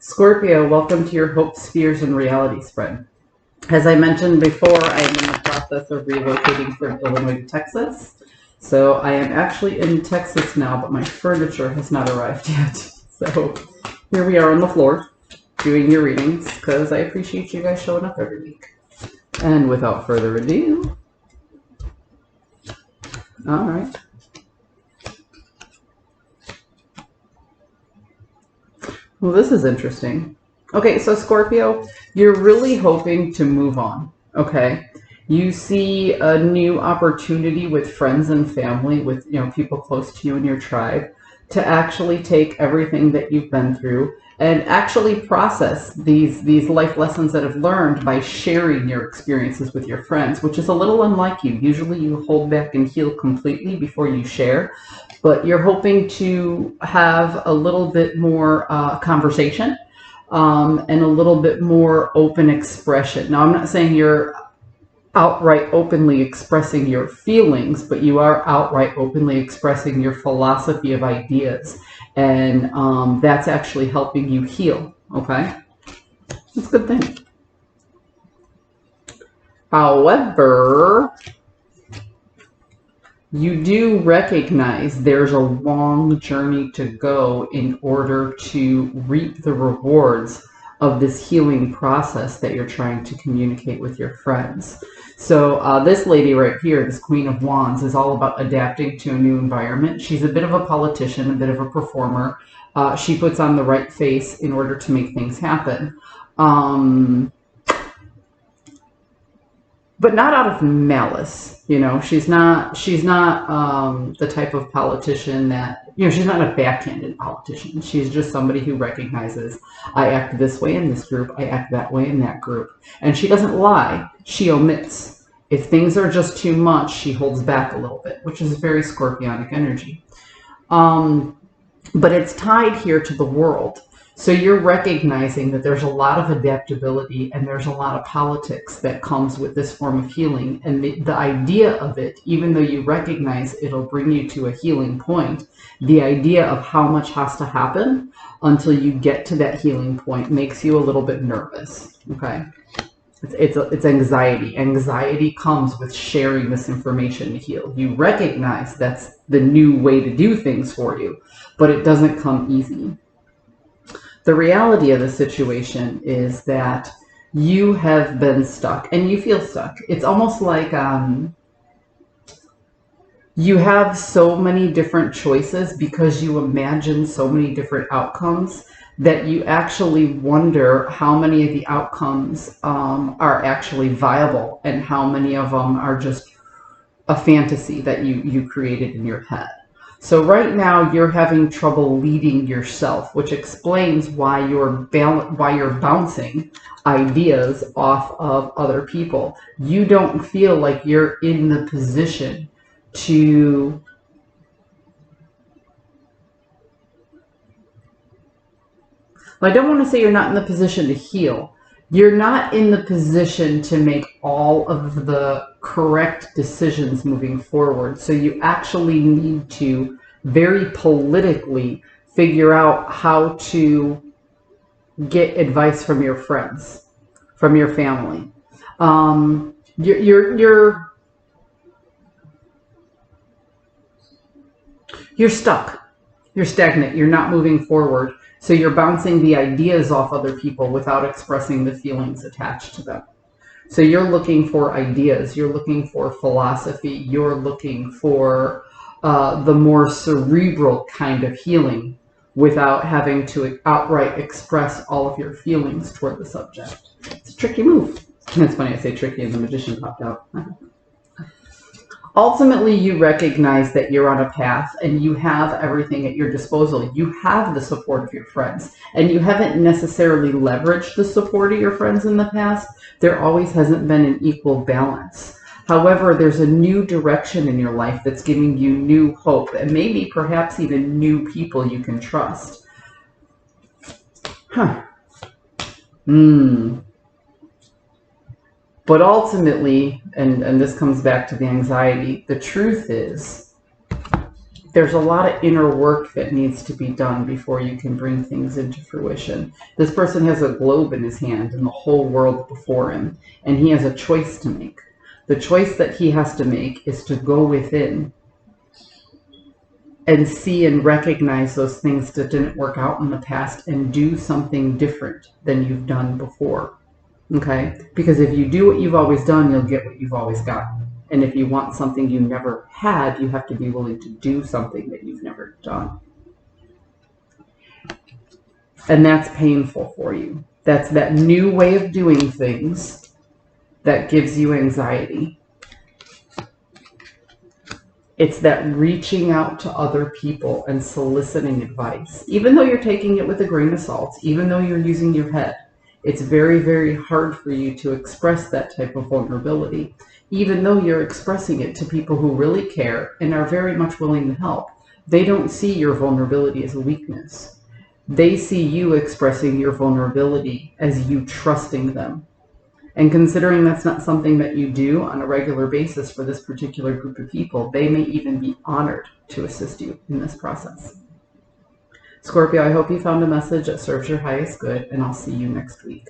Scorpio, welcome to your hopes, fears, and reality spread. As I mentioned before, I am in the process of relocating from Illinois to Texas. So I am actually in Texas now, but my furniture has not arrived yet. So here we are on the floor doing your readings because I appreciate you guys showing up every week. And without further ado, all right. Well, this is interesting. Okay, so Scorpio, you're really hoping to move on, okay? You see a new opportunity with friends and family, with people close to you in your tribe, to actually take everything that you've been through and actually process these life lessons that have learned by sharing your experiences with your friends, which is a little unlike you. Usually you hold back and heal completely before you share, but you're hoping to have a little bit more conversation and a little bit more open expression. Now, I'm not saying you're outright openly expressing your feelings, but you are outright openly expressing your philosophy of ideas. And that's actually helping you heal, okay? That's a good thing. However, you do recognize there's a long journey to go in order to reap the rewards of this healing process that you're trying to communicate with your friends. So this lady right here, this Queen of Wands, is all about adapting to a new environment. She's a bit of a politician, a bit of a performer. She puts on the right face in order to make things happen. But not out of malice, she's not the type of politician that, she's not a backhanded politician. She's just somebody who recognizes, I act this way in this group, I act that way in that group. And she doesn't lie, she omits. If things are just too much, she holds back a little bit, which is very Scorpionic energy. But it's tied here to the world. So you're recognizing that there's a lot of adaptability and there's a lot of politics that comes with this form of healing. And the idea of it, even though you recognize it'll bring you to a healing point, the idea of how much has to happen until you get to that healing point makes you a little bit nervous, okay? It's anxiety. Anxiety comes with sharing this information to heal. You recognize that's the new way to do things for you, but it doesn't come easy. The reality of the situation is that you have been stuck and you feel stuck. It's almost like you have so many different choices because you imagine so many different outcomes that you actually wonder how many of the outcomes are actually viable and how many of them are just a fantasy that you created in your head. So right now you're having trouble leading yourself, which explains why you're bouncing ideas off of other people. You don't feel like you're in the position to I don't want to say you're not in the position to heal. You're not in the position to make all of the correct decisions moving forward. So you actually need to very politically figure out how to get advice from your friends, from your family. You're stuck. You're stagnant. You're not moving forward. So you're bouncing the ideas off other people without expressing the feelings attached to them. So you're looking for ideas. You're looking for philosophy. You're looking for the more cerebral kind of healing without having to outright express all of your feelings toward the subject. It's a tricky move. It's funny I say tricky and the magician popped out. Ultimately, you recognize that you're on a path and you have everything at your disposal. You have the support of your friends, and you haven't necessarily leveraged the support of your friends in the past. There always hasn't been an equal balance. However, there's a new direction in your life that's giving you new hope and maybe perhaps even new people you can trust. But ultimately, and this comes back to the anxiety, the truth is There's a lot of inner work that needs to be done before you can bring things into fruition. This person has a globe in his hand and the whole world before him, and he has a choice to make. The choice that he has to make is to go within and see and recognize those things that didn't work out in the past and do something different than you've done before. Okay? Because if you do what you've always done, you'll get what you've always gotten. And if you want something you never had, you have to be willing to do something that you've never done. And that's painful for you. That's that new way of doing things that gives you anxiety. It's that reaching out to other people and soliciting advice. Even though you're taking it with a grain of salt, even though you're using your head, it's very, very hard for you to express that type of vulnerability. Even though you're expressing it to people who really care and are very much willing to help, they don't see your vulnerability as a weakness. They see you expressing your vulnerability as you trusting them. And considering that's not something that you do on a regular basis for this particular group of people, they may even be honored to assist you in this process. Scorpio, I hope you found a message that serves your highest good, and I'll see you next week.